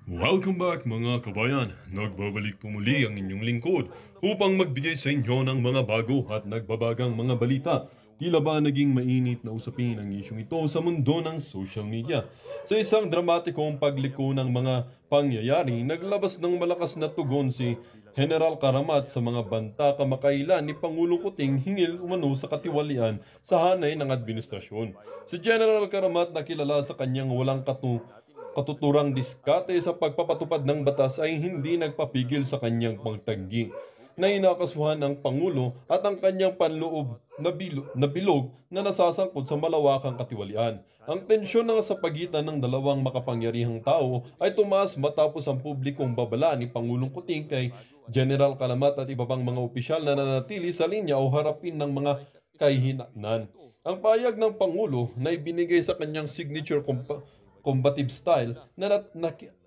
Welcome back mga kabayan. Nagbabalik po muli ang inyong lingkod upang magbigay sa inyo ng mga bago at nagbabagang mga balita. Tila ba naging mainit na usapin ang isyong ito sa mundo ng social media? Sa isang dramatikong pagliko ng mga pangyayari, naglabas ng malakas na tugon si General Karamat sa mga banta kamakailan ni Pangulong Kuting hingil umano sa katiwalian sa hanay ng administrasyon. Si General Karamat na kilala sa kanyang walang katuturang diskarte sa pagpapatupad ng batas ay hindi nagpapigil sa kanyang pagtanggi na inakasuhan ng Pangulo at ang kanyang panloob na bilog na nasasangkot sa malawakang katiwalian. Ang tensyon na sa pagitan ng dalawang makapangyarihang tao ay tumaas matapos ang publikong babala ni Pangulong Kuting kay General Kalamat at iba pang mga opisyal na nanatili sa linya o harapin ng mga kahihinatnan. Ang payag ng Pangulo na ibinigay sa kanyang signature combative style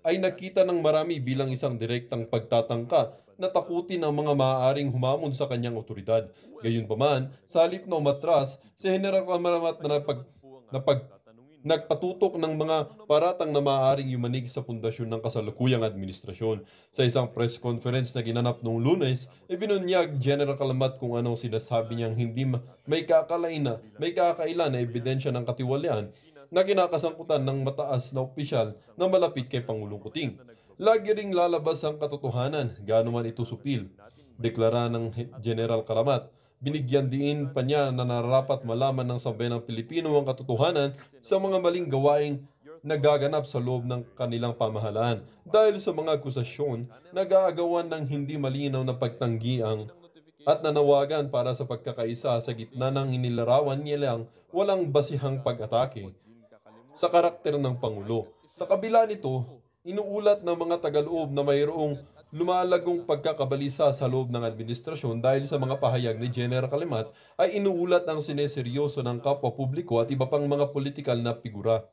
ay nakita ng marami bilang isang direktang pagtatangka na takutin ang mga maaaring humamon sa kanyang otoridad. Gayunpaman, sa halip na umatras, si General Amaramat nagpatutok ng mga paratang na maaaring yumanig sa pundasyon ng kasalukuyang administrasyon. Sa isang press conference na ginanap noong Lunes, ibinunyag General Kalamat kung anong sinasabi niyang hindi may kakailan na ebidensya ng katiwalian na kinakasangkutan ng mataas na opisyal na malapit kay Pangulong Kuting. Lagi ring lalabas ang katotohanan, gaano man ito supil. Deklara ng General Karamat. Binigyan din pa niya na nararapat malaman ng sambayanang Pilipino ang katotohanan sa mga maling gawaing nagaganap sa loob ng kanilang pamahalaan dahil sa mga akusasyon na gaagawan ng hindi malinaw na pagtanggiang at nanawagan para sa pagkakaisa sa gitna ng inilarawan nilang walang basihang pag-atake sa karakter ng Pangulo. Sa kabila nito, inuulat ng mga tagaloob na mayroong lumalagong pagkakabalisa sa loob ng administrasyon dahil sa mga pahayag ni General Kalimat ay inuulat ang sineseryoso ng kapwa publiko at iba pang mga politikal na figura.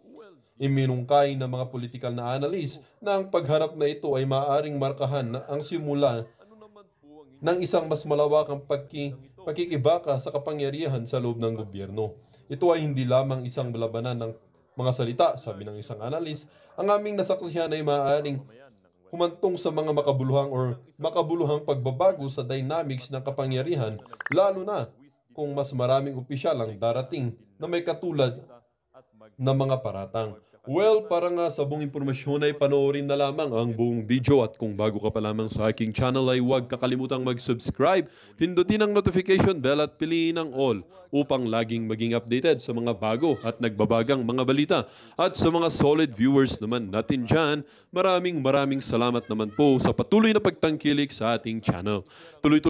Iminungkay ng mga politikal na analis na ang pagharap na ito ay maaaring markahan na ang simula ng isang mas malawakang pakikibaka sa kapangyarihan sa loob ng gobyerno. Ito ay hindi lamang isang labanan ng mga salita, sabi ng isang analis. Ang aming nasaksihan ay maaaring humantong sa mga makabuluhang pagbabago sa dynamics ng kapangyarihan, lalo na kung mas maraming opisyal ang darating na may katulad na mga paratang. Well, para nga sa buong impormasyon ay panoorin na lamang ang buong video at kung bago ka pa lamang sa aking channel ay huwag kakalimutang mag-subscribe, pindutin ang notification bell at piliin ang all upang laging maging updated sa mga bago at nagbabagang mga balita. At sa mga solid viewers naman natin dyan, maraming salamat naman po sa patuloy na pagtangkilik sa ating channel. Tuloy